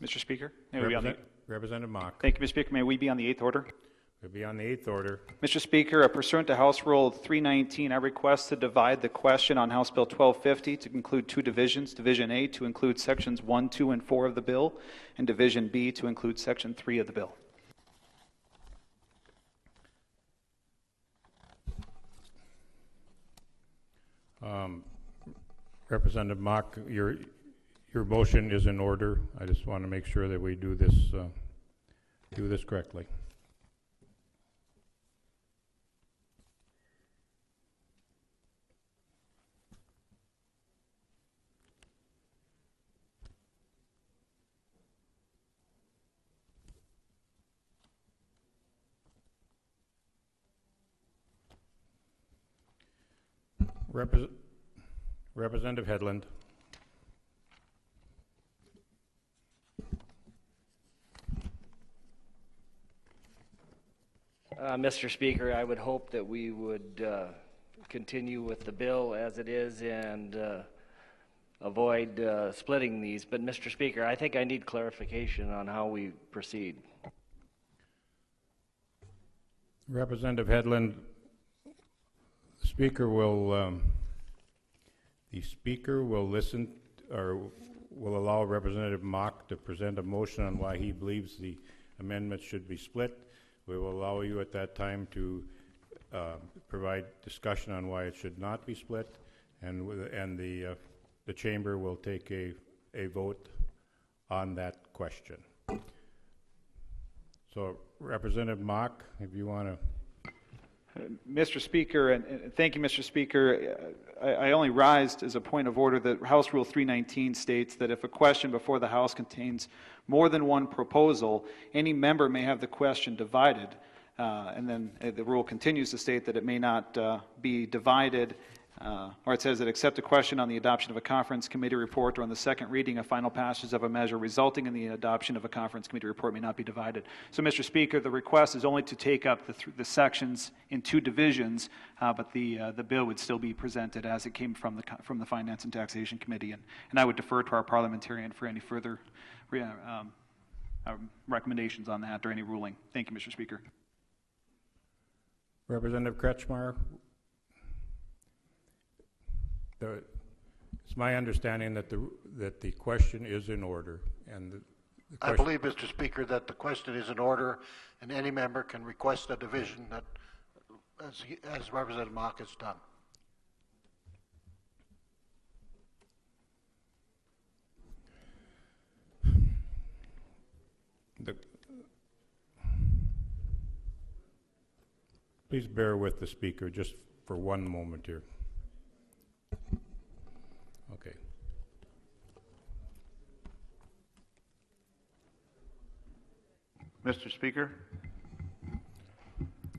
Mr. Speaker, may we be on the... Representative Mock. Thank you, Mr. Speaker. May we be on the 8th order? We'll be on the 8th order. Mr. Speaker, pursuant to House Rule 319, I request to divide the question on House Bill 1250 to include two divisions. Division A to include sections 1, 2, and 4 of the bill, and Division B to include section 3 of the bill. Representative Mock, your motion is in order. I just want to make sure that we do this correctly. Representative Hedlund. Mr. Speaker, I would hope that we would continue with the bill as it is and avoid splitting these. But Mr. Speaker, I think I need clarification on how we proceed. Representative Hedlund, the Speaker will listen or will allow Representative Mock to present a motion on why he believes the amendments should be split. We will allow you at that time to provide discussion on why it should not be split, and the chamber will take a vote on that question. So, Representative Mock, if you want to. Mr. Speaker, and thank you, Mr. Speaker. I only raised as a point of order that House Rule 319 states that if a question before the House contains more than one proposal, any member may have the question divided. And then the rule continues to state that it may not be divided, or it says that except a question on the adoption of a conference committee report or on the second reading of final passage of a measure resulting in the adoption of a conference committee report may not be divided. So, Mr. Speaker, the request is only to take up the sections in two divisions, but the bill would still be presented as it came from the Finance and Taxation Committee, and I would defer to our parliamentarian for any further recommendations on that or any ruling. Thank you, Mr. Speaker. Representative Kretschmar. It's my understanding that the question is in order, and I believe, Mr. Speaker, that the question is in order, and any member can request a division that, as Representative Mock has done. Please bear with the Speaker just for one moment here. Okay. Mr. Speaker.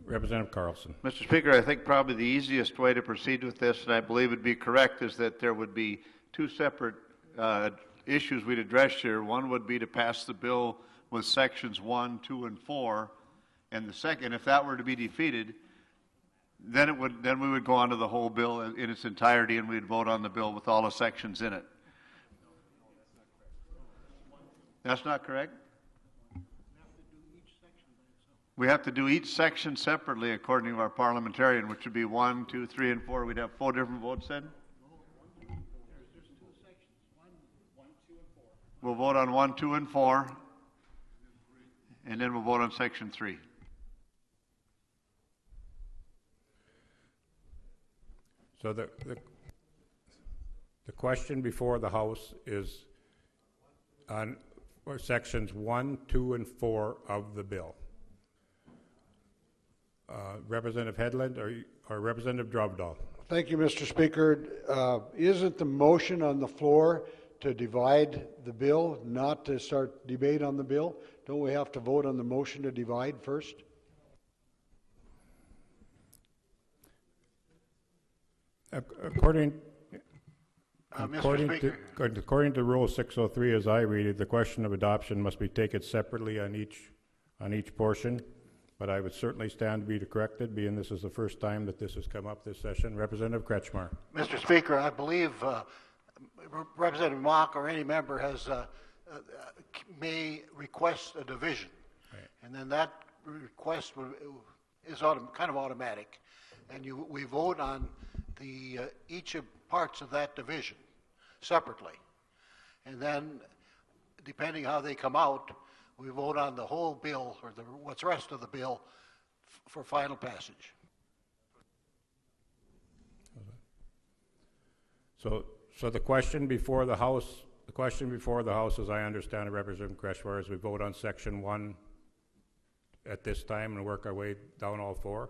Representative Carlson. Mr. Speaker, I think probably the easiest way to proceed with this, and I believe would be correct, is that there would be two separate issues we'd address here. One would be to pass the bill with sections 1, 2, and 4, and the second, if that were to be defeated, then we would go on to the whole bill in its entirety, and we'd vote on the bill with all the sections in it. That's not correct? We have to do each section separately according to our parliamentarian, which would be 1, 2, 3, and 4. We'd have 4 different votes then? There's 2 sections, 1, 2, and 4. We'll vote on 1, 2, and 4, and then we'll vote on section 3. So the question before the House is on sections 1, 2, and 4 of the bill. Representative Hedlund or Representative Drovdahl? Thank you, Mr. Speaker. Isn't the motion on the floor to divide the bill, not to start debate on the bill? Don't we have to vote on the motion to divide first? According to Rule 603, as I read it, the question of adoption must be taken separately on each portion. But I would certainly stand to be corrected, being this is the first time that this has come up this session. Representative Kretschmar. Mr. Speaker, I believe Representative Mock or any member has may request a division. Right. And then that request is kind of automatic. And we vote on each of parts of that division separately. And then, depending how they come out, we vote on the whole bill, or what's the rest of the bill, for final passage. So the question before the House, as I understand it, Representative Kreshwar, is we vote on Section 1 at this time and work our way down all four?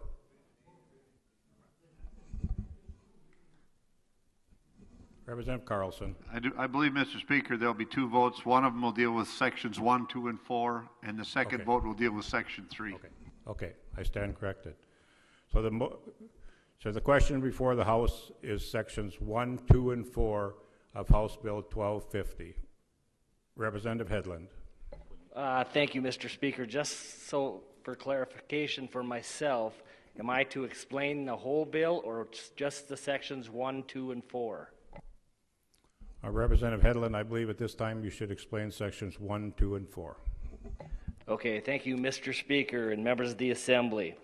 Representative Carlson. I believe, Mr. Speaker, there'll be two votes. One of them will deal with sections 1, 2, and 4, and the second Okay. vote will deal with section 3. Okay, I stand corrected. So the question before the House is sections 1, 2, and 4 of House Bill 1250. Representative Hedlund. Thank you, Mr. Speaker. Just so for clarification for myself, am I to explain the whole bill or just the sections 1, 2, and 4? Representative Hedlund, I believe at this time you should explain sections 1, 2, and 4. Okay, thank you, Mr. Speaker and members of the Assembly.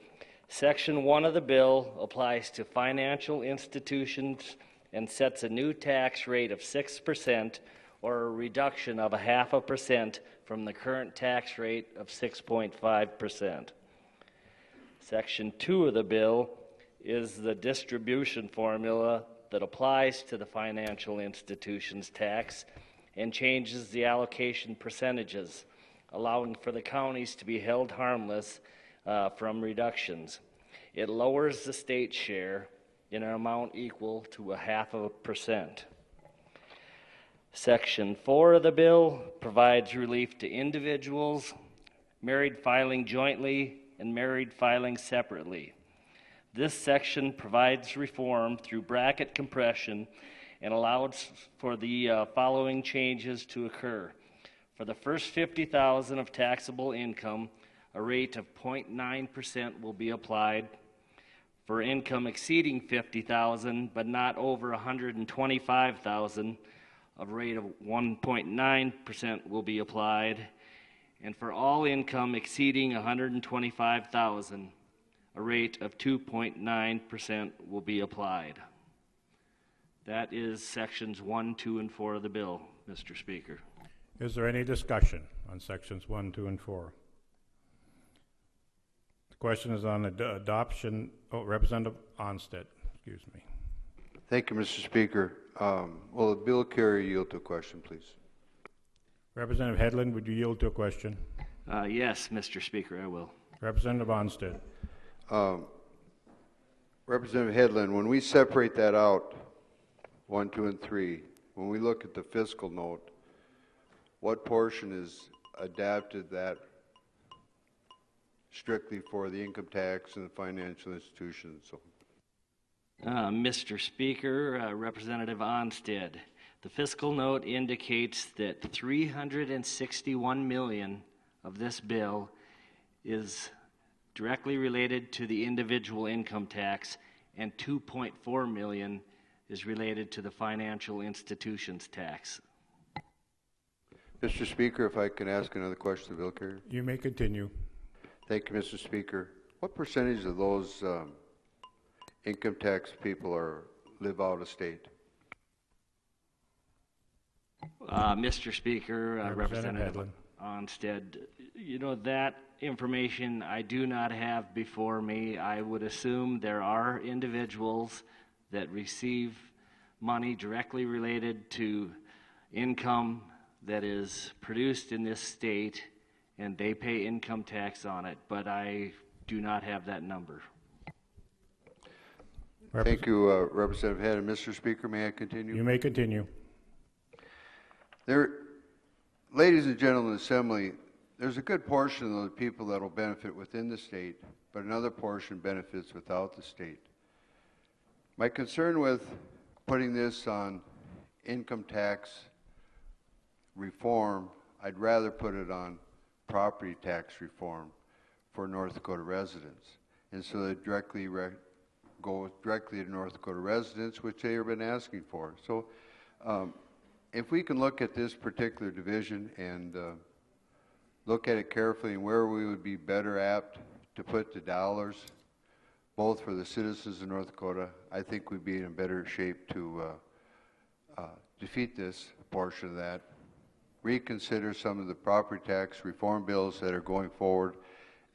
Section 1 of the bill applies to financial institutions and sets a new tax rate of 6% or a reduction of 0.5% from the current tax rate of 6.5%. Section 2 of the bill is the distribution formula that applies to the financial institutions tax and changes the allocation percentages, allowing for the counties to be held harmless from reductions. It lowers the state share in an amount equal to 0.5%. Section 4 of the bill provides relief to individuals, married filing jointly, and married filing separately. This section provides reform through bracket compression and allows for the following changes to occur. For the first $50,000 of taxable income, a rate of 0.9% will be applied. For income exceeding $50,000 but not over $125,000, a rate of 1.9% will be applied. And for all income exceeding $125,000, a rate of 2.9% will be applied. That is sections 1, 2, and 4 of the bill, Mr. Speaker. Is there any discussion on sections 1, 2, and 4? The question is on adoption. Representative Onstead, excuse me. Thank you, Mr. Speaker. Will the bill carry? Yield to a question, please. Representative Hedlund, would you yield to a question? Yes, Mr. Speaker, I will. Representative Onstead. Representative Hedlund, when we separate that out, 1, 2, and 3, when we look at the fiscal note, what portion is adapted that strictly for the income tax and the financial institutions? So, Mr. Speaker, Representative Onstead, the fiscal note indicates that $361 million of this bill is directly related to the individual income tax, and $2.4 million is related to the financial institutions tax. Mr. Speaker, if I can ask another question of the bill carrier. You may continue. Thank you, Mr. Speaker. What percentage of those income tax people live out of state? Mr. Speaker, Representative Hedlund. Onstead, you know, that information I do not have before me. I would assume there are individuals that receive money directly related to income that is produced in this state, and they pay income tax on it, but I do not have that number. Thank you, Representative Head. And Mr. Speaker, may I continue? You may continue. Ladies and gentlemen of the Assembly, there's a good portion of the people that will benefit within the state, but another portion benefits without the state. My concern with putting this on income tax reform, I'd rather put it on property tax reform for North Dakota residents. And so they go directly to North Dakota residents, which they have been asking for. So if we can look at this particular division and look at it carefully and where we would be better apt to put the dollars, both for the citizens of North Dakota, I think we'd be in a better shape to defeat this portion of that, reconsider some of the property tax reform bills that are going forward,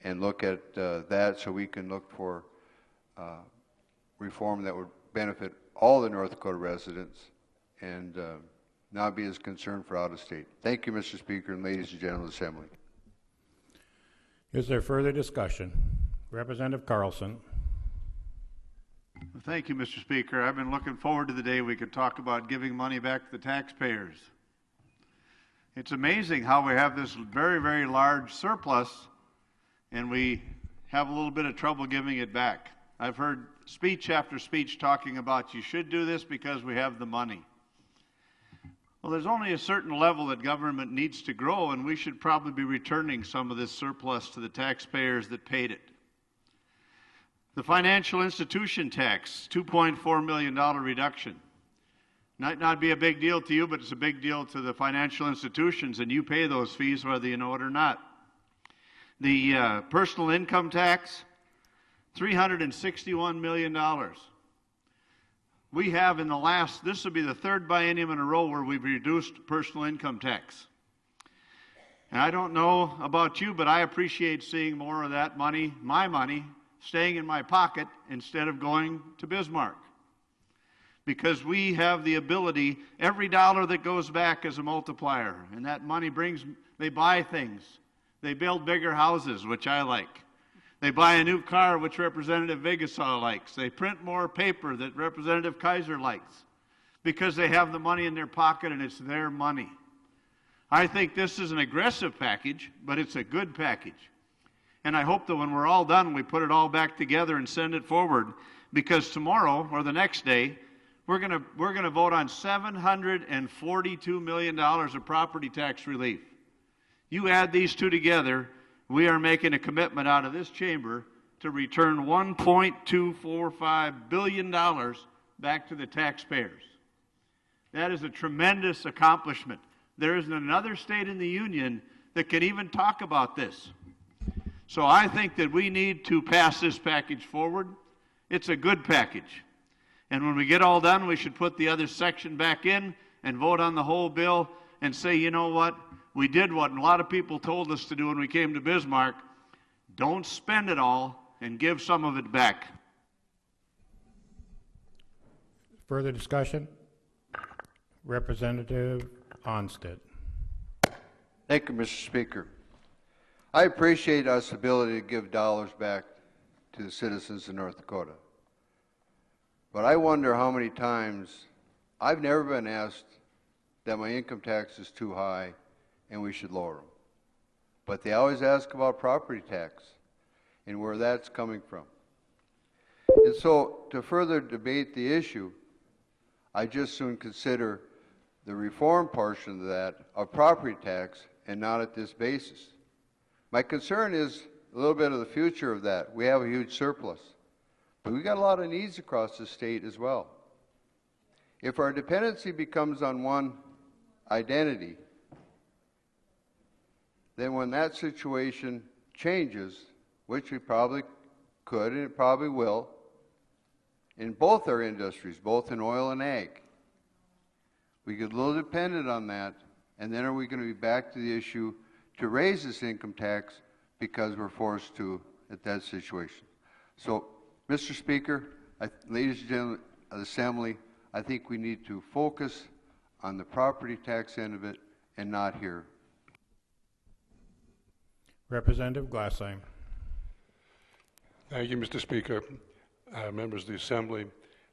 and look at that so we can look for reform that would benefit all the North Dakota residents and not be as concerned for out of state. Thank you, Mr. Speaker, and ladies and gentlemen of the Assembly. Is there further discussion? Representative Carlson. Thank you, Mr. Speaker. I've been looking forward to the day we could talk about giving money back to the taxpayers. It's amazing how we have this very, very large surplus and we have a little bit of trouble giving it back. I've heard speech after speech talking about you should do this because we have the money. Well, there's only a certain level that government needs to grow, and we should probably be returning some of this surplus to the taxpayers that paid it. The financial institution tax, $2.4 million reduction. Might not be a big deal to you, but it's a big deal to the financial institutions, and you pay those fees whether you know it or not. The personal income tax, $361 million. We have in the last, this will be the third biennium in a row where we've reduced personal income tax. And I don't know about you, but I appreciate seeing more of that money, my money, staying in my pocket instead of going to Bismarck. Because we have the ability, every dollar that goes back is a multiplier. And that money brings, they buy things. They build bigger houses, which I like. They buy a new car, which Representative Vigasaw likes. They print more paper that Representative Kaiser likes because they have the money in their pocket and it's their money. I think this is an aggressive package, but it's a good package. And I hope that when we're all done, we put it all back together and send it forward, because tomorrow or the next day, we're going to vote on $742 million of property tax relief. You add these two together, we are making a commitment out of this chamber to return $1.245 billion back to the taxpayers. That is a tremendous accomplishment. There isn't another state in the union that can even talk about this. So I think that we need to pass this package forward. It's a good package. And when we get all done, we should put the other section back in and vote on the whole bill and say, you know what? We did what a lot of people told us to do when we came to Bismarck. Don't spend it all and give some of it back. Further discussion? Representative Onstead. Thank you, Mr. Speaker. I appreciate us ability to give dollars back to the citizens of North Dakota. But I wonder how many times I've never been asked that my income tax is too high and we should lower them. But they always ask about property tax and where that's coming from. And so, to further debate the issue, I just soon consider the reform portion of that of property tax and not at this basis. My concern is a little bit of the future of that. We have a huge surplus, but we got a lot of needs across the state as well. If our dependency becomes on one identity, then when that situation changes, which we probably could and it probably will, in both our industries, both in oil and ag, we get a little dependent on that, and then are we going to be back to the issue to raise this income tax because we're forced to at that situation? So, Mr. Speaker, ladies and gentlemen of the Assembly, I think we need to focus on the property tax end of it and not here. Representative Glassheim. Thank you, Mr. Speaker. Members of the Assembly,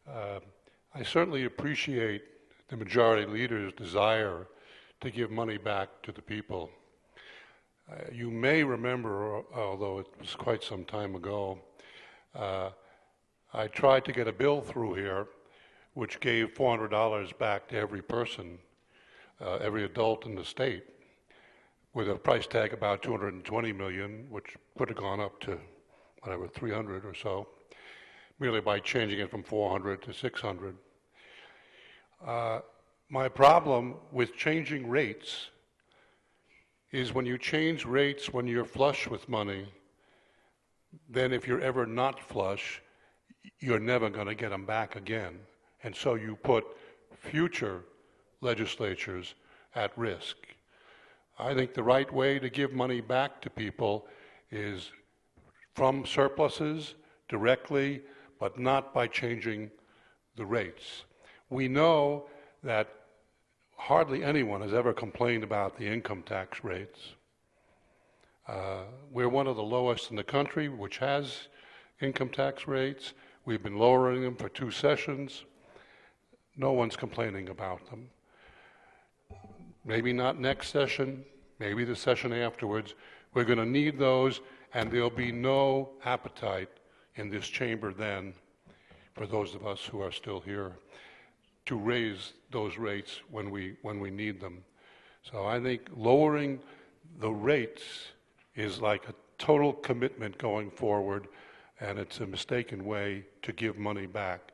I certainly appreciate the majority leader's desire to give money back to the people. You may remember, although it was quite some time ago, I tried to get a bill through here which gave $400 back to every person, every adult in the state, with a price tag about $220 million, which could have gone up to whatever, 300 or so, merely by changing it from 400 to 600. My problem with changing rates is when you change rates when you're flush with money, then if you're ever not flush, you're never going to get them back again. And so you put future legislatures at risk. I think the right way to give money back to people is from surpluses directly, but not by changing the rates. We know that hardly anyone has ever complained about the income tax rates. We're one of the lowest in the country, which has income tax rates. We've been lowering them for 2 sessions. No one's complaining about them. Maybe not next session, maybe the session afterwards. We're going to need those, and there'll be no appetite in this chamber then, for those of us who are still here, to raise those rates when we need them. So I think lowering the rates is like a total commitment going forward, and it's a mistaken way to give money back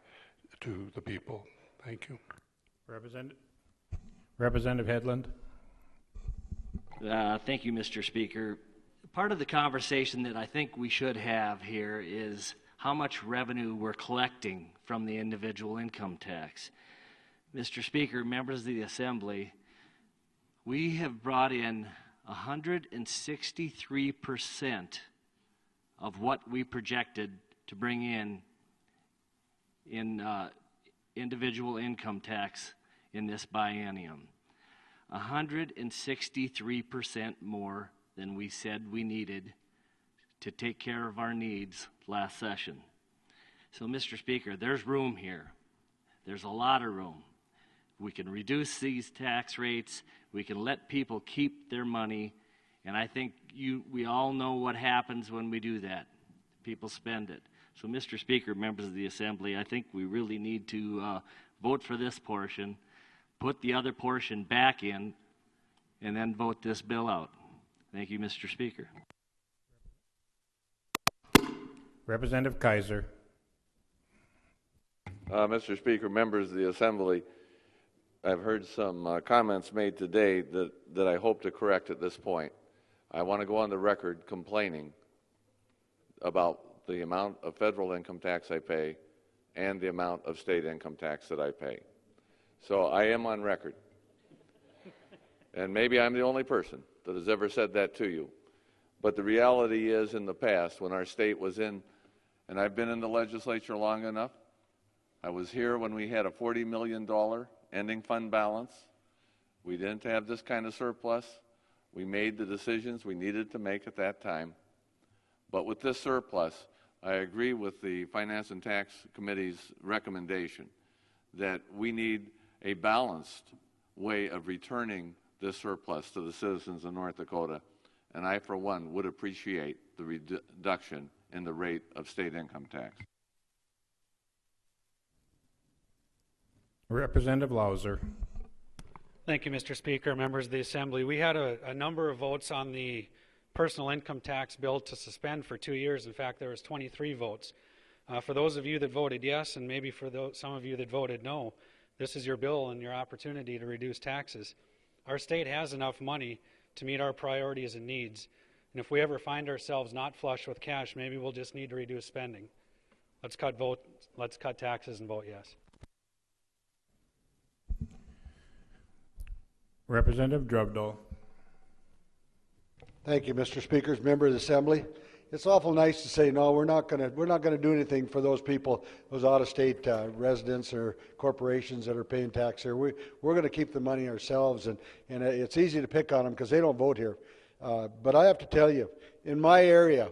to the people. Thank you. Representative Hedlund. Thank you, Mr. Speaker. Part of the conversation that I think we should have here is how much revenue we're collecting from the individual income tax. Mr. Speaker, members of the Assembly, we have brought in 163% of what we projected to bring in individual income tax in this biennium. 163% more than we said we needed to take care of our needs last session. So, Mr. Speaker, there's room here. There's a lot of room. We can reduce these tax rates. We can let people keep their money. And I think we all know what happens when we do that. People spend it. So, Mr. Speaker, members of the Assembly, I think we really need to vote for this portion, put the other portion back in, and then vote this bill out. Thank you, Mr. Speaker. Representative Kaiser. Mr. Speaker, members of the Assembly, I've heard some comments made today that I hope to correct at this point. I want to go on the record complaining about the amount of federal income tax I pay and the amount of state income tax that I pay. So I am on record. And maybe I'm the only person that has ever said that to you. But the reality is, in the past, when our state was in, and I've been in the legislature long enough, I was here when we had a $40 million ending fund balance. We didn't have this kind of surplus. We made the decisions we needed to make at that time. But with this surplus, I agree with the Finance and Tax Committee's recommendation that we need a balanced way of returning this surplus to the citizens of North Dakota. And I, for one, would appreciate the reduction in the rate of state income tax. Representative Lauser. Thank you, Mr. Speaker, members of the Assembly. We had a number of votes on the personal income tax bill to suspend for 2 years. In fact, there was 23 votes. For those of you that voted yes, and maybe for some of you that voted no, this is your bill and your opportunity to reduce taxes. Our state has enough money to meet our priorities and needs. And if we ever find ourselves not flush with cash, maybe we'll just need to reduce spending. Let's cut taxes and vote yes. Representative Drubdole. Thank you, Mr. Speaker. Member of the Assembly, it's awful nice to say no. We're not going to do anything for those people, those out-of-state residents or corporations that are paying tax here. We're going to keep the money ourselves, and it's easy to pick on them because they don't vote here. But I have to tell you, in my area,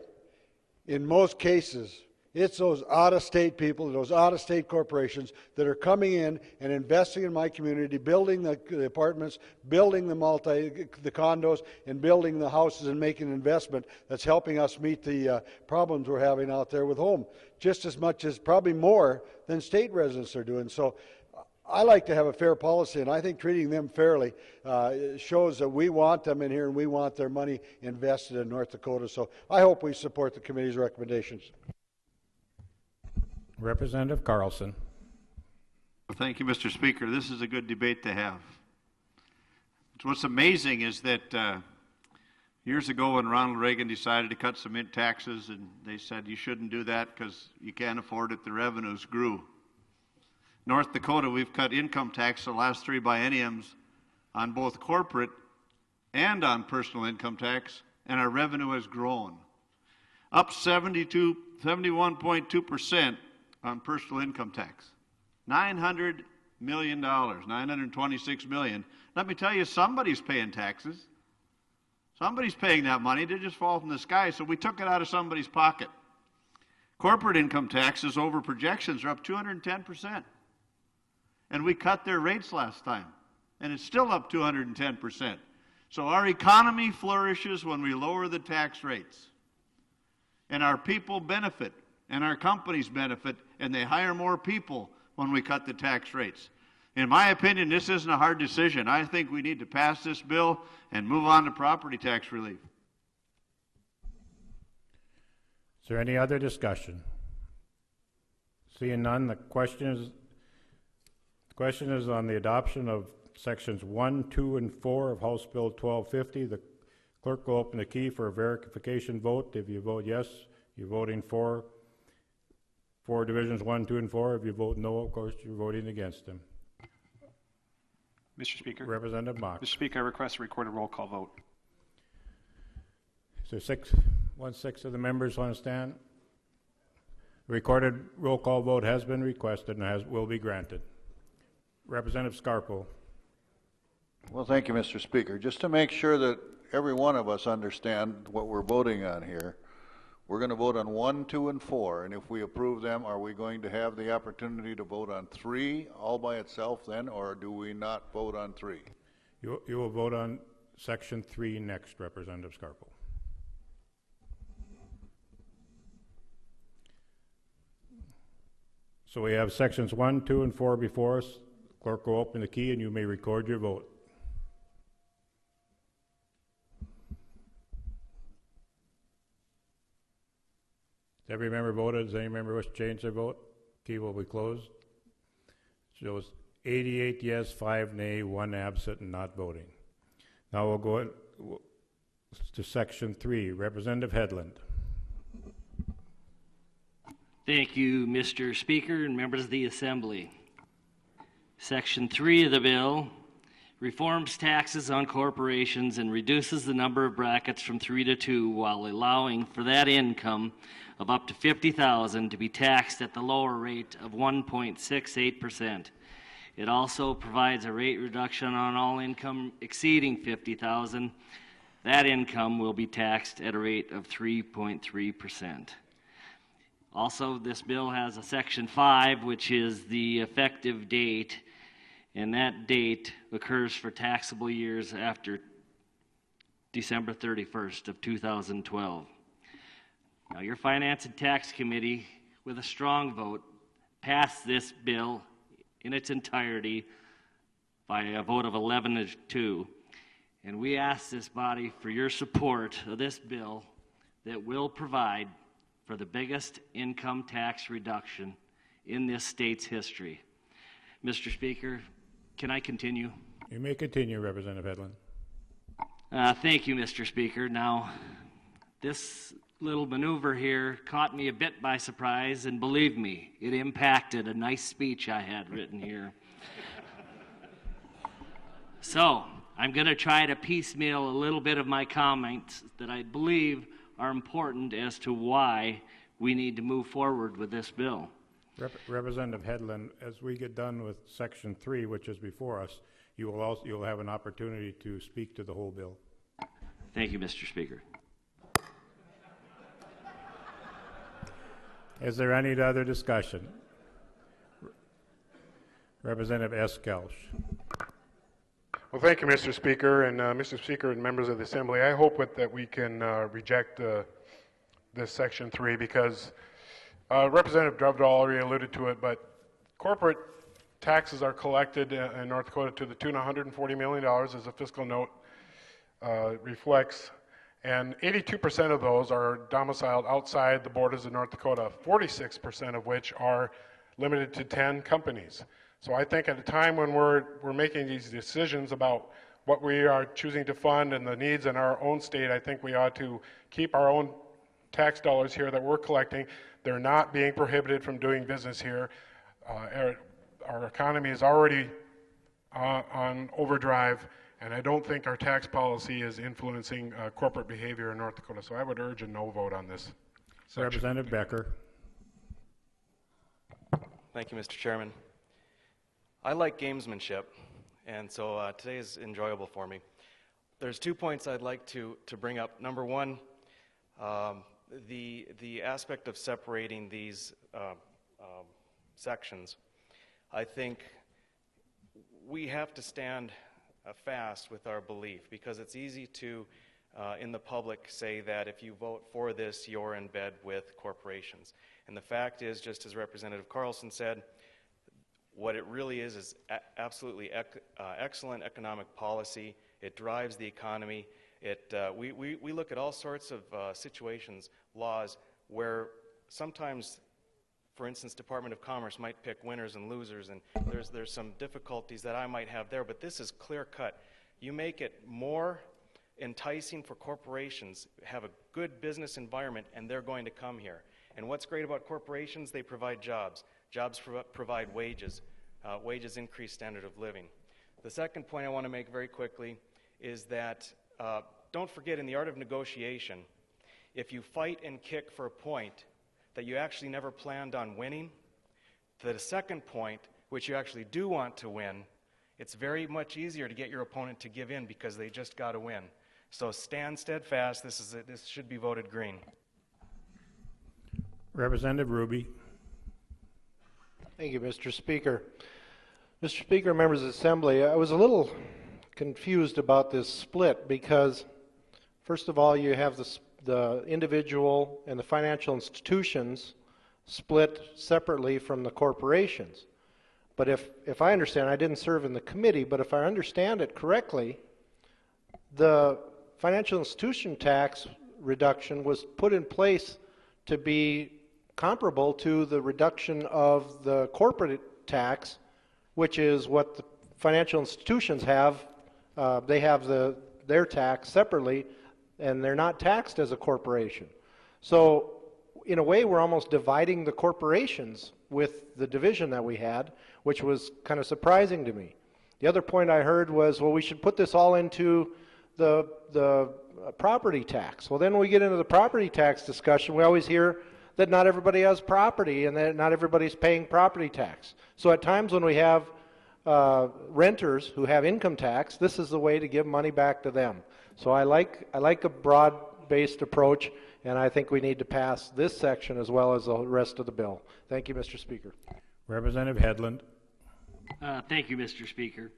in most cases, it's those out-of-state people, those out-of-state corporations that are coming in and investing in my community, building the apartments, building the condos, and building the houses and making an investment that's helping us meet the problems we're having out there with home, just as much as, probably more, than state residents are doing. So I like to have a fair policy, and I think treating them fairly shows that we want them in here and we want their money invested in North Dakota. So I hope we support the committee's recommendations. Representative Carlson. Well, thank you, Mr. Speaker. This is a good debate to have. What's amazing is that years ago when Ronald Reagan decided to cut some taxes, and they said you shouldn't do that because you can't afford it, the revenues grew. North Dakota, we've cut income tax the last 3 bienniums on both corporate and on personal income tax, and our revenue has grown. Up 71.2% on personal income tax. $900 million, $926 million. Let me tell you, somebody's paying taxes. Somebody's paying that money. They just fall from the sky, so we took it out of somebody's pocket. Corporate income taxes over projections are up 210%. And we cut their rates last time, and it's still up 210%. So our economy flourishes when we lower the tax rates. And our people benefit, and our companies benefit, and they hire more people when we cut the tax rates. In my opinion, this isn't a hard decision. I think we need to pass this bill and move on to property tax relief. Is there any other discussion? Seeing none, the question is on the adoption of sections 1, 2, and 4 of House Bill 1250. The clerk will open the key for a verification vote. If you vote yes, you're voting for divisions 1, 2, and 4. If you vote no, of course, you're voting against them. Mr. Speaker. Representative Mock. Mr. Speaker, I request a recorded roll call vote. Is there 1/6 of the members want to stand? The recorded roll call vote has been requested and will be granted. Representative Scarpo. Well, thank you, Mr. Speaker. Just to make sure that every one of us understand what we're voting on here, we're going to vote on 1, 2, and 4, and if we approve them, are we going to have the opportunity to vote on 3 all by itself then, or do we not vote on 3? You will vote on section 3 next, Representative Scarpo. So we have sections 1, 2, and 4 before us. Clerk will open the key and you may record your vote. Has every member voted? Does any member wish to change their vote? Key will be closed. Shows 88 yes, 5 nay, 1 absent, and not voting. Now we'll go to section 3. Representative Hedlund. Thank you, Mr. Speaker and members of the Assembly. Section 3 of the bill reforms taxes on corporations and reduces the number of brackets from 3 to 2 while allowing for that income of up to $50,000 to be taxed at the lower rate of 1.68%. It also provides a rate reduction on all income exceeding $50,000. That income will be taxed at a rate of 3.3%. Also, this bill has a section 5, which is the effective date, and that date occurs for taxable years after December 31st of 2012. Now, your Finance and Tax Committee, with a strong vote, passed this bill in its entirety by a vote of 11-2, and we ask this body for your support of this bill that will provide for the biggest income tax reduction in this state's history. Mr. Speaker, can I continue? You may continue, Representative Hedlund. Thank you, Mr. Speaker. Now, this little maneuver here caught me a bit by surprise, and believe me, it impacted a nice speech I had written here. So, I'm going to try to piecemeal a little bit of my comments that I believe are important as to why we need to move forward with this bill. Representative Hedlund, as we get done with section 3, which is before us, you'll have an opportunity to speak to the whole bill. Thank you, Mr. Speaker. Is there any other discussion? Representative Eskelch. Well, thank you, Mr. Speaker, and Mr. Speaker and members of the Assembly. I hope that we can reject this Section 3 because Representative Dovdahl already alluded to it, but corporate taxes are collected in North Dakota to the tune of $140 million, as the fiscal note reflects, and 82% of those are domiciled outside the borders of North Dakota, 46% of which are limited to 10 companies. So I think at a time when we're making these decisions about what we are choosing to fund and the needs in our own state, I think we ought to keep our own tax dollars here that we're collecting. They're not being prohibited from doing business here. Our economy is already on overdrive, and I don't think our tax policy is influencing corporate behavior in North Dakota. So I would urge a no vote on this section. Representative Becker. Thank you, Mr. Chairman. I like gamesmanship, and so today is enjoyable for me. There's 2 points I'd like to bring up. Number one, the aspect of separating these sections. I think we have to stand fast with our belief, because it's easy to, in the public, say that if you vote for this, you're in bed with corporations. And the fact is, just as Representative Carlson said, what it really is absolutely excellent economic policy. It drives the economy. We look at all sorts of situations, laws, where sometimes, for instance, Department of Commerce might pick winners and losers, and there's some difficulties that I might have there, but this is clear cut. You make it more enticing for corporations, have a good business environment, and they're going to come here. And what's great about corporations, they provide jobs. Jobs provide wages. Wages increase standard of living. The second point I want to make very quickly is that don't forget, in the art of negotiation, if you fight and kick for a point that you actually never planned on winning, the second point, which you actually do want to win, it's very much easier to get your opponent to give in because they just got to win. So stand steadfast. This should be voted green. Representative Ruby. Thank you, Mr. Speaker. Mr. Speaker, members of the Assembly, I was a little confused about this split because, first of all, you have the individual and the financial institutions split separately from the corporations. But if I understand, I didn't serve in the committee, but if I understand it correctly, the financial institution tax reduction was put in place to be comparable to the reduction of the corporate tax, which is what the financial institutions have. They have their tax separately, and they're not taxed as a corporation. So in a way, we're almost dividing the corporations with the division that we had, which was kind of surprising to me. The other point I heard was, well, we should put this all into the property tax. Well, then when we get into the property tax discussion, we always hear that not everybody has property and that not everybody's paying property tax. So at times when we have renters who have income tax, this is the way to give money back to them. So I like a broad-based approach, and I think we need to pass this section as well as the rest of the bill. Thank you, Mr. Speaker. Representative Hedlund. Thank you, Mr. Speaker.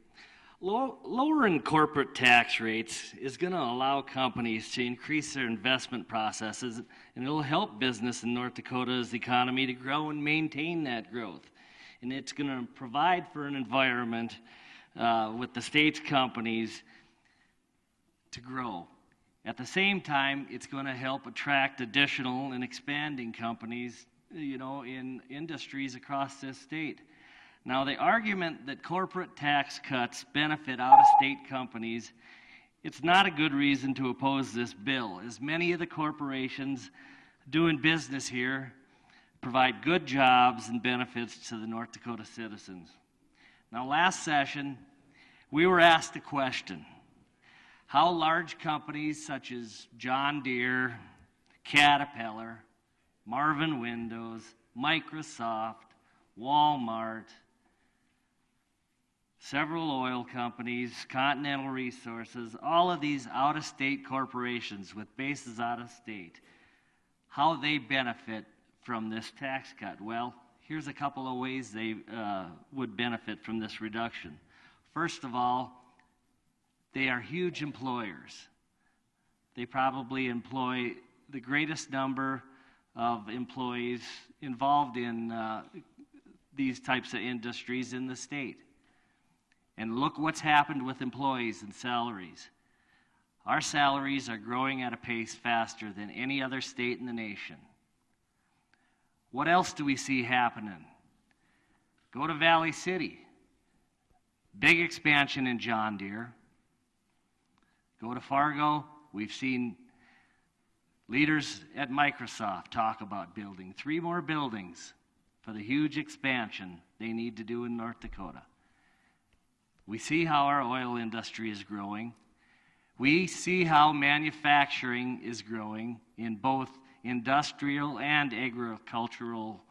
Lowering corporate tax rates is going to allow companies to increase their investment processes, and it'll help business in North Dakota's economy to grow and maintain that growth. And it's going to provide for an environment with the state's companies to grow. At the same time, it's going to help attract additional and expanding companies, in industries across this state. Now, the argument that corporate tax cuts benefit out-of-state companies, it's not a good reason to oppose this bill, as many of the corporations doing business here provide good jobs and benefits to the North Dakota citizens. Now, last session, we were asked a question: how large companies such as John Deere, Caterpillar, Marvin Windows, Microsoft, Walmart, several oil companies, Continental Resources, all of these out-of-state corporations with bases out of state, how they benefit from this tax cut. Well, here's a couple of ways they would benefit from this reduction. First of all, they are huge employers. They probably employ the greatest number of employees involved in these types of industries in the state. And look what's happened with employees and salaries. Our salaries are growing at a pace faster than any other state in the nation. What else do we see happening? Go to Valley City. Big expansion in John Deere. Go to Fargo, we've seen leaders at Microsoft talk about building 3 more buildings for the huge expansion they need to do in North Dakota. We see how our oil industry is growing. We see how manufacturing is growing in both industrial and agricultural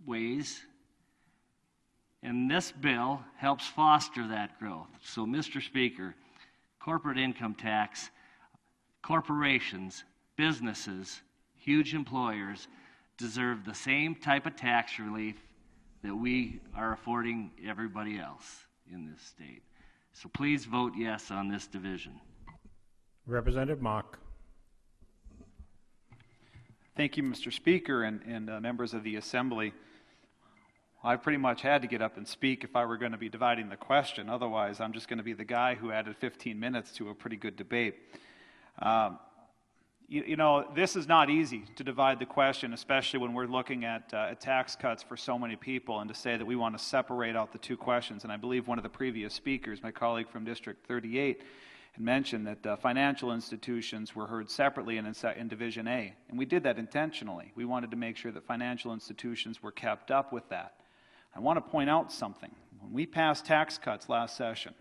ways. And this bill helps foster that growth. So, Mr. Speaker, corporate income tax, corporations, businesses, huge employers deserve the same type of tax relief that we are affording everybody else in this state. So please vote yes on this division. Representative Mock. Thank you, Mr. Speaker, and members of the Assembly. I pretty much had to get up and speak if I were going to be dividing the question. Otherwise, I'm just going to be the guy who added 15 minutes to a pretty good debate. You know, this is not easy to divide the question, especially when we're looking at tax cuts for so many people, and to say that we want to separate out the 2 questions. And I believe one of the previous speakers, my colleague from District 38, had mentioned that financial institutions were heard separately in Division A. And we did that intentionally. We wanted to make sure that financial institutions were kept up with that. I want to point out something. When we passed tax cuts last session,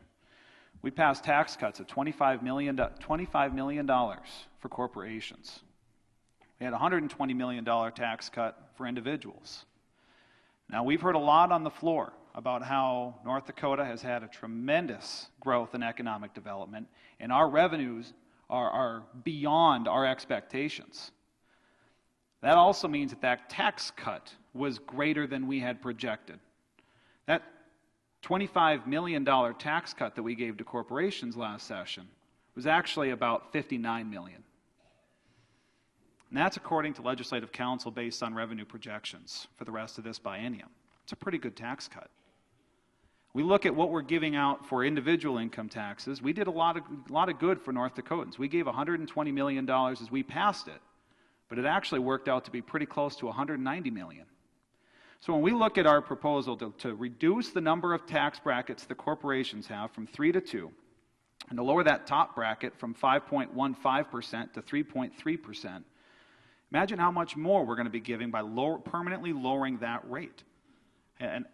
we passed tax cuts of $25 million for corporations. We had a $120 million tax cut for individuals. Now, we've heard a lot on the floor about how North Dakota has had a tremendous growth in economic development, and our revenues are beyond our expectations. That also means that that tax cut was greater than we had projected. That $25 million tax cut that we gave to corporations last session was actually about $59 million. And that's according to Legislative Council based on revenue projections for the rest of this biennium. It's a pretty good tax cut. We look at what we're giving out for individual income taxes. We did a lot of good for North Dakotans. We gave $120 million as we passed it, but it actually worked out to be pretty close to $190 million. So when we look at our proposal to reduce the number of tax brackets the corporations have from 3 to 2, and to lower that top bracket from 5.15% to 3.3%, imagine how much more we're going to be giving by permanently lowering that rate. And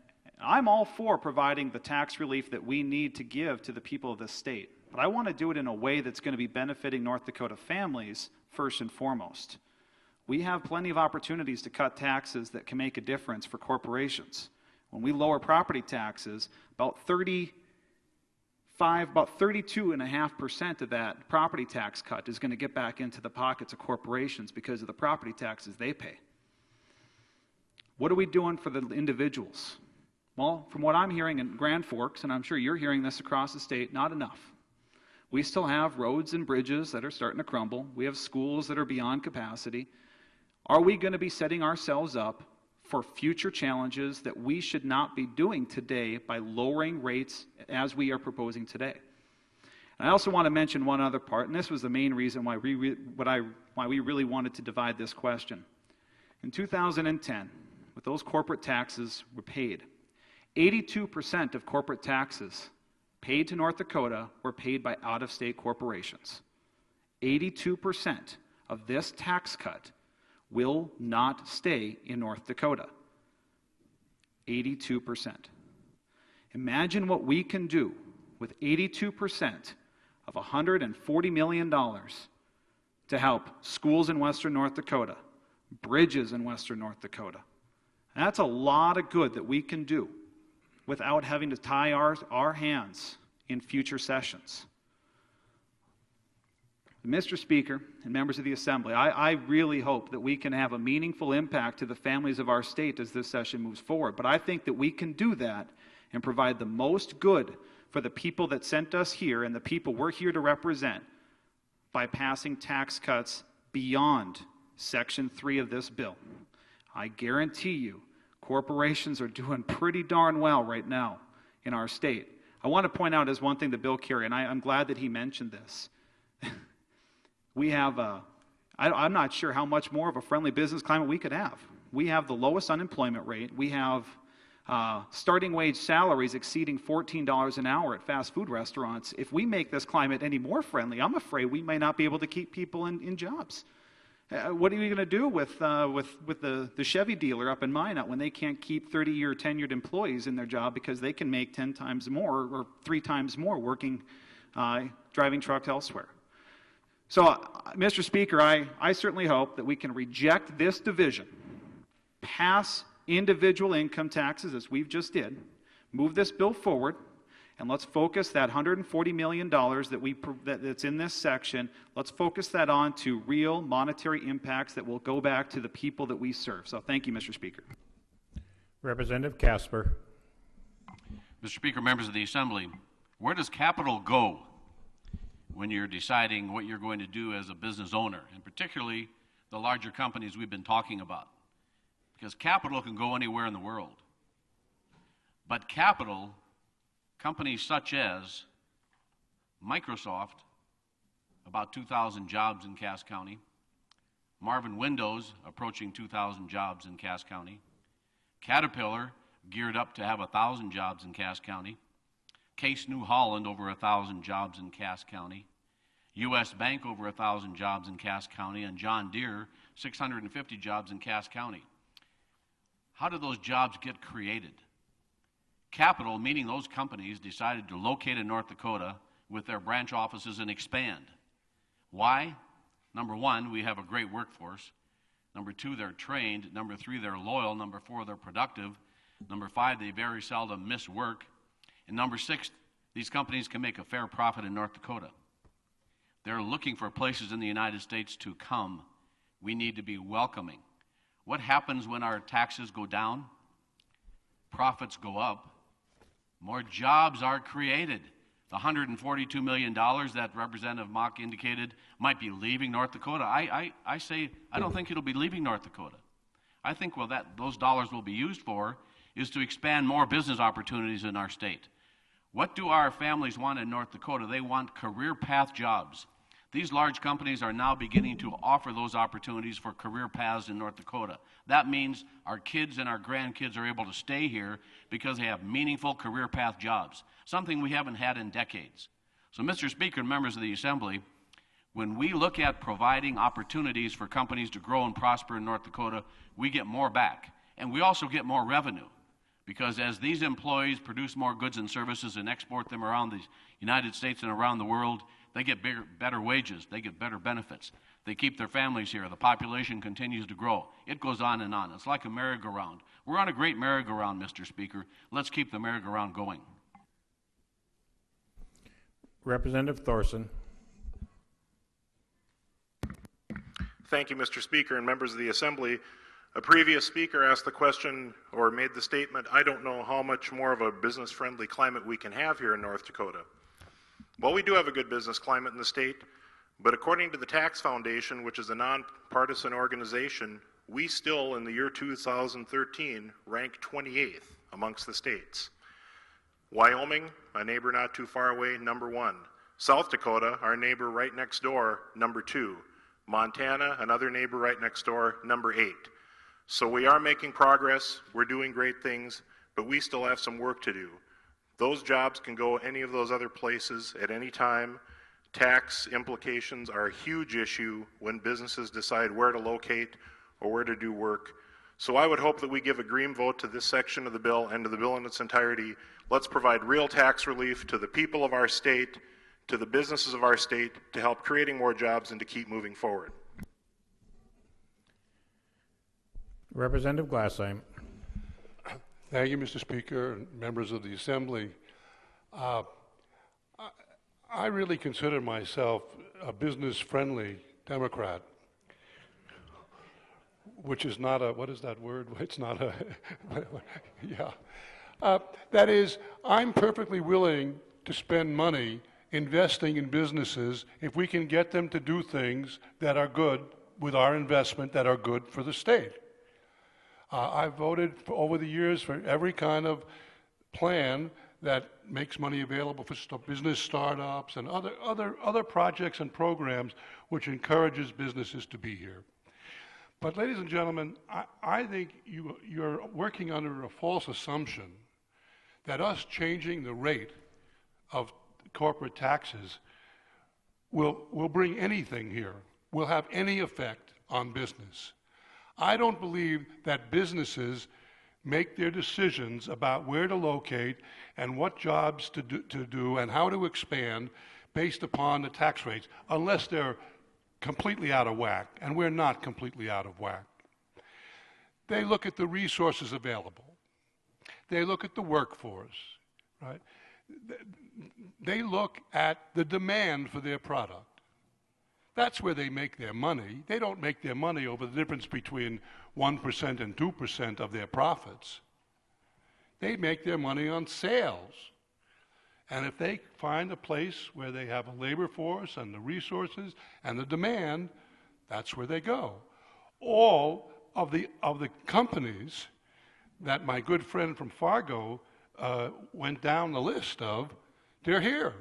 I'm all for providing the tax relief that we need to give to the people of this state, but I want to do it in a way that's going to be benefiting North Dakota families first and foremost. We have plenty of opportunities to cut taxes that can make a difference for corporations. When we lower property taxes, about 32.5% of that property tax cut is going to get back into the pockets of corporations because of the property taxes they pay. What are we doing for the individuals? Well, from what I'm hearing in Grand Forks, and I'm sure you're hearing this across the state, not enough. We still have roads and bridges that are starting to crumble. We have schools that are beyond capacity. Are we going to be setting ourselves up for future challenges that we should not be doing today by lowering rates as we are proposing today? And I also want to mention one other part, and this was the main reason why we really wanted to divide this question. In 2010, with those corporate taxes were paid, 82% of corporate taxes paid to North Dakota were paid by out-of-state corporations. 82% of this tax cut will not stay in North Dakota. 82%. Imagine what we can do with 82% of $140 million to help schools in western North Dakota, bridges in western North Dakota. That's a lot of good that we can do without having to tie our hands in future sessions. Mr. Speaker and members of the Assembly, I really hope that we can have a meaningful impact to the families of our state as this session moves forward. But I think that we can do that and provide the most good for the people that sent us here and the people we're here to represent by passing tax cuts beyond Section 3 of this bill. I guarantee you, corporations are doing pretty darn well right now in our state. I want to point out as one thing that Bill Carey, and I'm glad that he mentioned this. We have, I'm not sure how much more of a friendly business climate we could have. We have the lowest unemployment rate. We have starting wage salaries exceeding $14 an hour at fast food restaurants. If we make this climate any more friendly, I'm afraid we may not be able to keep people in jobs. What are you going to do with the Chevy dealer up in Minot when they can't keep 30-year tenured employees in their job because they can make 10 times more or 3 times more working, driving trucks elsewhere? So, Mr. Speaker, I certainly hope that we can reject this division, pass individual income taxes as we've just did, move this bill forward, and let's focus that $140 million that's in this section, let's focus that on to real monetary impacts that will go back to the people that we serve. So thank you, Mr. Speaker. Representative Casper. Mr. Speaker, members of the Assembly, where does capital go when you're deciding what you're going to do as a business owner, and particularly the larger companies we've been talking about? Because capital can go anywhere in the world. But capital, companies such as Microsoft, about 2,000 jobs in Cass County, Marvin Windows, approaching 2,000 jobs in Cass County, Caterpillar, geared up to have 1,000 jobs in Cass County, Case New Holland, over 1,000 jobs in Cass County, U.S. Bank, over 1,000 jobs in Cass County, and John Deere, 650 jobs in Cass County. How do those jobs get created? Capital, meaning those companies, decided to locate in North Dakota with their branch offices and expand. Why? Number one, we have a great workforce. Number two, they're trained. Number three, they're loyal. Number four, they're productive. Number five, they very seldom miss work. And number six, these companies can make a fair profit in North Dakota. They're looking for places in the United States to come. We need to be welcoming. What happens when our taxes go down? Profits go up. More jobs are created. The $142 million that Representative Mock indicated might be leaving North Dakota. I say I don't think it'll be leaving North Dakota. I think those dollars will be used for is to expand more business opportunities in our state. What do our families want in North Dakota? They want career path jobs. These large companies are now beginning to offer those opportunities for career paths in North Dakota. That means our kids and our grandkids are able to stay here because they have meaningful career path jobs, something we haven't had in decades. So, Mr. Speaker and members of the Assembly, when we look at providing opportunities for companies to grow and prosper in North Dakota, we get more back. And we also get more revenue, because as these employees produce more goods and services and export them around the United States and around the world, they get better wages, they get better benefits, they keep their families here, the population continues to grow. It goes on and on. It's like a merry-go-round. We're on a great merry-go-round, Mr. Speaker. Let's keep the merry-go-round going. Representative Thorson. Thank you, Mr. Speaker and members of the Assembly. A previous speaker asked the question or made the statement, I don't know how much more of a business-friendly climate we can have here in North Dakota. Well, we do have a good business climate in the state, but according to the Tax Foundation, which is a nonpartisan organization, we still, in the year 2013, rank 28th amongst the states. Wyoming, a neighbor not too far away, number 1. South Dakota, our neighbor right next door, number 2. Montana, another neighbor right next door, number 8. So we are making progress, we're doing great things, but we still have some work to do. Those jobs can go any of those other places at any time. Tax implications are a huge issue when businesses decide where to locate or where to do work. So I would hope that we give a green vote to this section of the bill and to the bill in its entirety. Let's provide real tax relief to the people of our state, to the businesses of our state, to help creating more jobs and to keep moving forward. Representative Glassheim. Thank you, Mr. Speaker, and members of the Assembly. I really consider myself a business-friendly Democrat, which is not a, what is that word? It's not a, yeah. That is, I'm perfectly willing to spend money investing in businesses if we can get them to do things that are good with our investment, that are good for the state. I've voted over the years for every kind of plan that makes money available for business startups and other projects and programs which encourages businesses to be here. But ladies and gentlemen, I think you're working under a false assumption that us changing the rate of corporate taxes will bring anything here, will have any effect on business. I don't believe that businesses make their decisions about where to locate and what jobs to do and how to expand based upon the tax rates, unless they're completely out of whack, and we're not completely out of whack. They look at the resources available. They look at the workforce, right? They look at the demand for their product. That's where they make their money. They don't make their money over the difference between 1% and 2% of their profits. They make their money on sales. And if they find a place where they have a labor force and the resources and the demand, that's where they go. All of the companies that my good friend from Fargo went down the list of, they're here.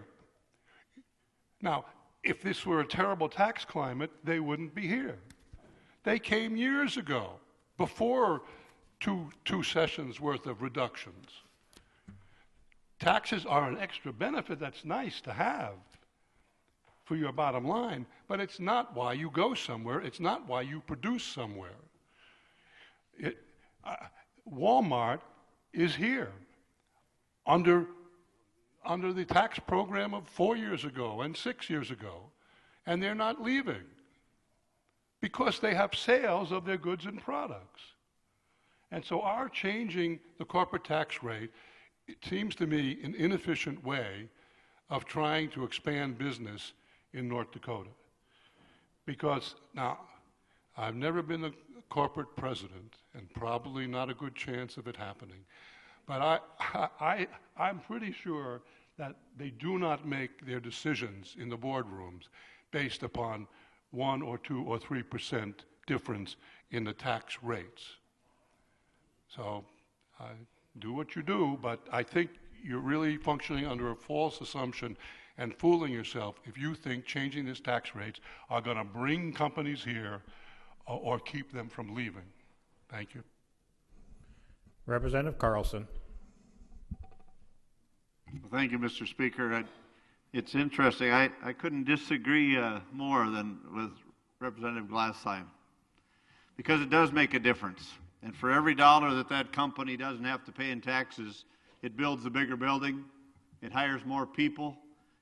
Now, if this were a terrible tax climate, they wouldn't be here. They came years ago, before two sessions worth of reductions. Taxes are an extra benefit that's nice to have for your bottom line, but it's not why you go somewhere. It's not why you produce somewhere. Walmart is here under the tax program of 4 years ago and 6 years ago, and they're not leaving because they have sales of their goods and products. And so our changing the corporate tax rate, it seems to me an inefficient way of trying to expand business in North Dakota. Because now, I've never been a corporate president, and probably not a good chance of it happening. But I'm pretty sure that they do not make their decisions in the boardrooms based upon 1 or 2 or 3% difference in the tax rates. So do what you do, but I think you're really functioning under a false assumption and fooling yourself if you think changing these tax rates are going to bring companies here or keep them from leaving. Thank you. Representative Carlson. Well, thank you, Mr. Speaker. It's interesting. I couldn't disagree more than with Representative Glassheim, because it does make a difference. And for every dollar that company doesn't have to pay in taxes, it builds a bigger building, it hires more people,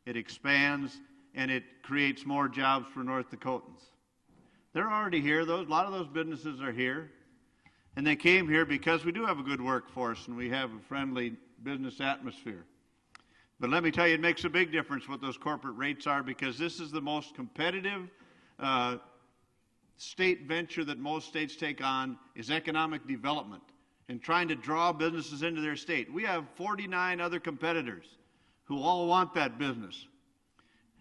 it expands, and it creates more jobs for North Dakotans. They're already here. A lot of those businesses are here. And they came here because we do have a good workforce and we have a friendly business atmosphere. But let me tell you, it makes a big difference what those corporate rates are, because this is the most competitive state venture that most states take on, is economic development and trying to draw businesses into their state. We have 49 other competitors who all want that business.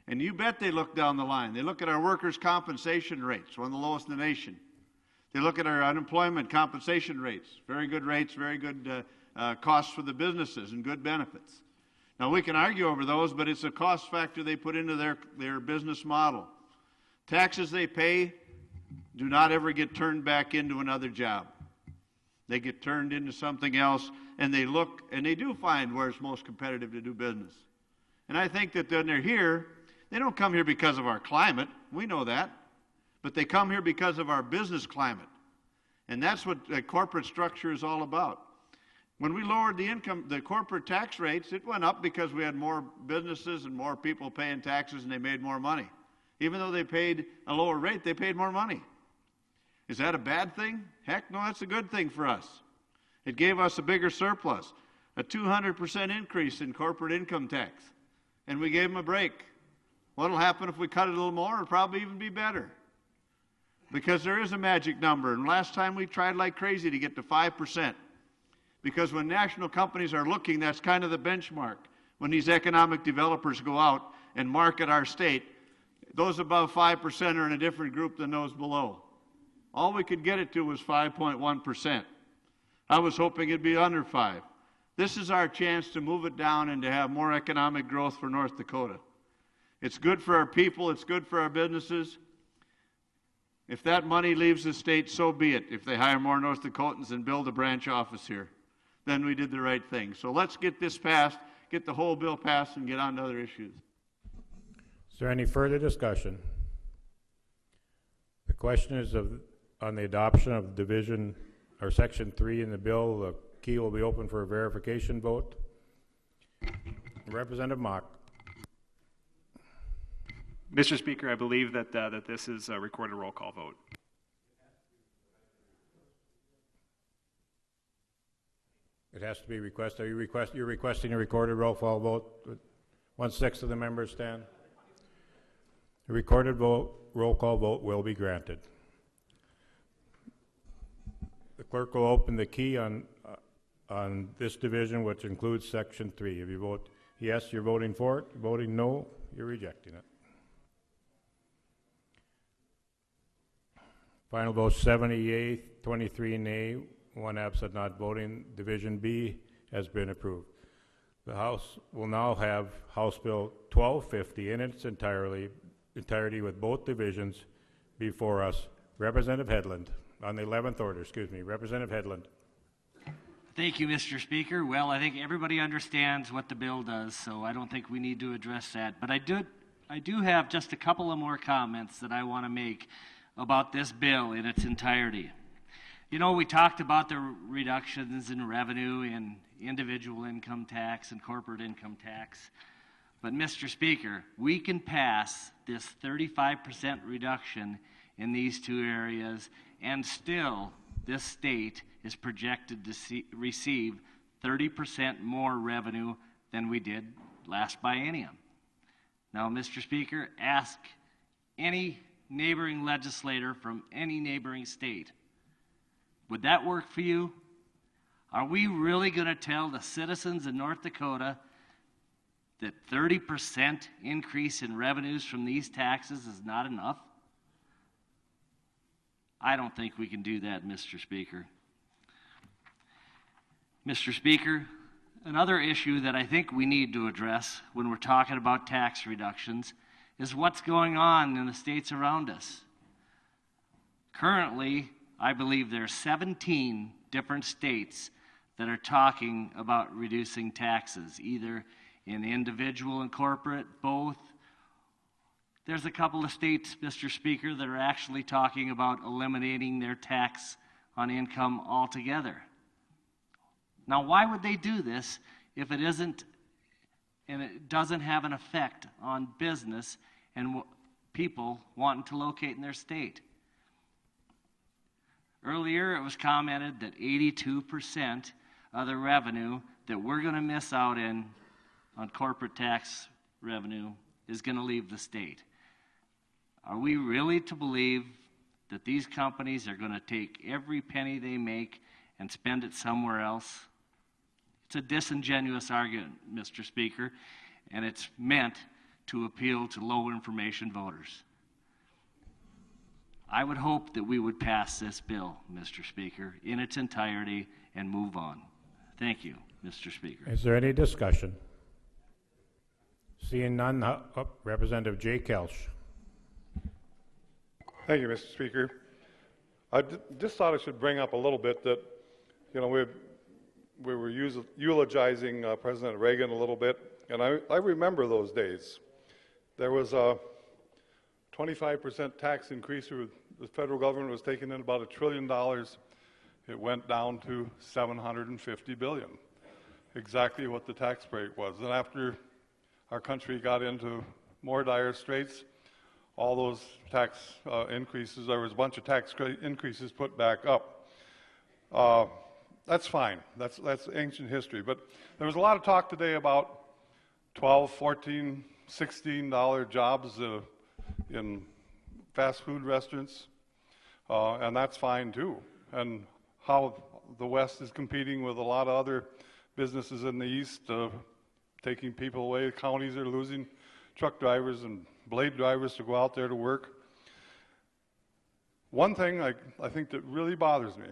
And you bet they look down the line. They look at our workers' compensation rates, one of the lowest in the nation. They look at our unemployment compensation rates, very good costs for the businesses and good benefits. Now, we can argue over those, but it's a cost factor they put into their business model. Taxes they pay do not ever get turned back into another job. They get turned into something else, and they look, and they do find where it's most competitive to do business. And I think that when they're here, they don't come here because of our climate. We know that. But they come here because of our business climate. And that's what corporate structure is all about. When we lowered the corporate tax rates, it went up because we had more businesses and more people paying taxes, and they made more money. Even though they paid a lower rate, they paid more money. Is that a bad thing? Heck no, that's a good thing for us. It gave us a bigger surplus, a 200% increase in corporate income tax. And we gave them a break. What'll happen if we cut it a little more? It'll probably even be better. Because there is a magic number. And last time we tried like crazy to get to 5%. Because when national companies are looking, that's kind of the benchmark. When these economic developers go out and market our state, those above 5% are in a different group than those below. All we could get it to was 5.1%. I was hoping it'd be under 5. This is our chance to move it down and to have more economic growth for North Dakota. It's good for our people. It's good for our businesses. If that money leaves the state, so be it. If they hire more North Dakotans and build a branch office here, then we did the right thing. So let's get this passed, get the whole bill passed, and get on to other issues. Is there any further discussion? The question is on the adoption of division or section 3 in the bill. The key will be open for a verification vote. Representative Mock. Mr. Speaker, I believe that this is a recorded roll call vote. It has to be requested. You're requesting a recorded roll call vote? 1/6 of the members stand. A recorded roll call vote will be granted. The clerk will open the key on this division, which includes section 3. If you vote yes, you're voting for it. Voting no, you're rejecting it. Final vote 70 yea, 23 nay, 1 absent not voting. Division B has been approved. The House will now have House Bill 1250 in its entirety with both divisions before us. Representative Hedlund, on the 11th order, excuse me. Representative Hedlund. Thank you, Mr. Speaker. Well, I think everybody understands what the bill does, so I don't think we need to address that. But I do have just a couple of more comments that I want to make about this bill in its entirety. You know, we talked about the reductions in revenue in individual income tax and corporate income tax. But, Mr. Speaker, we can pass this 35% reduction in these two areas, and still this state is projected to receive 30% more revenue than we did last biennium. Now, Mr. Speaker, ask any neighboring legislator from any neighboring state. Would that work for you? Are we really going to tell the citizens in North Dakota that 30% increase in revenues from these taxes is not enough? I don't think we can do that, Mr. Speaker. Mr. Speaker, another issue that I think we need to address when we're talking about tax reductions is what's going on in the states around us. Currently, I believe there are 17 different states that are talking about reducing taxes, either in individual and corporate, both. There's a couple of states, Mr. Speaker, that are actually talking about eliminating their tax on income altogether. Now, why would they do this if it isn't, and it doesn't have an effect on business and people wanting to locate in their state? Earlier, it was commented that 82% of the revenue that we're going to miss out on corporate tax revenue is going to leave the state. Are we really to believe that these companies are going to take every penny they make and spend it somewhere else? It's a disingenuous argument, Mr. Speaker, and it's meant to appeal to low information voters. I would hope that we would pass this bill, Mr. Speaker, in its entirety and move on. Thank you, Mr. Speaker. Is there any discussion? Seeing none, Representative Jay Kelch. Thank you, Mr. Speaker. I just thought I should bring up a little bit that, you know, we were eulogizing President Reagan a little bit, and I remember those days. There was a 25% tax increase. The federal government was taking in about $1 trillion. It went down to $750 billion, exactly what the tax break was. And after our country got into more dire straits, all those tax increases, there was a bunch of tax increases put back up. That's fine. That's ancient history. But there was a lot of talk today about $12, $14, $16 jobs in fast food restaurants, and that's fine too. And how the West is competing with a lot of other businesses in the East, taking people away. Counties are losing truck drivers and blade drivers to go out there to work. One thing I think that really bothers me,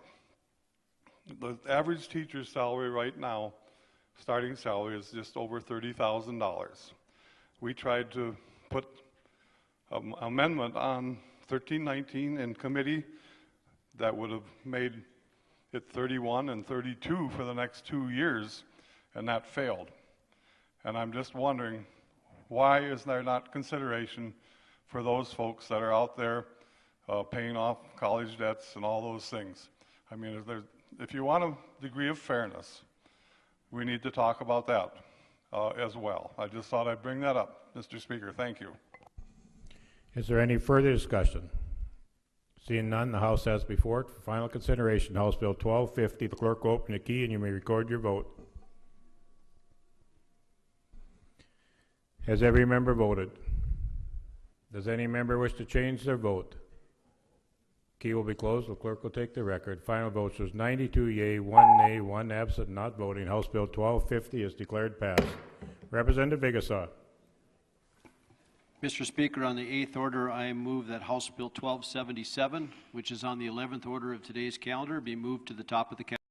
the average teacher's salary right now, starting salary, is just over $30,000. We tried to put an amendment on 1319 in committee. That would have made it 31 and 32 for the next 2 years, and that failed. And I'm just wondering, why is there not consideration for those folks that are out there paying off college debts and all those things? I mean, if you want a degree of fairness, we need to talk about that as well. I just thought I'd bring that up, Mr. Speaker. Thank you. Is there any further discussion? Seeing none, the House has before it for final consideration House Bill 1250. The clerk will open the key and you may record your vote. Has every member voted? Does any member wish to change their vote? Key will be closed. The clerk will take the record. Final votes was 92 yea, 1 nay, 1 absent, not voting. House Bill 1250 is declared passed. Representative Vigasaw. Mr. Speaker, on the 8th order, I move that House Bill 1277, which is on the 11th order of today's calendar, be moved to the top of the calendar.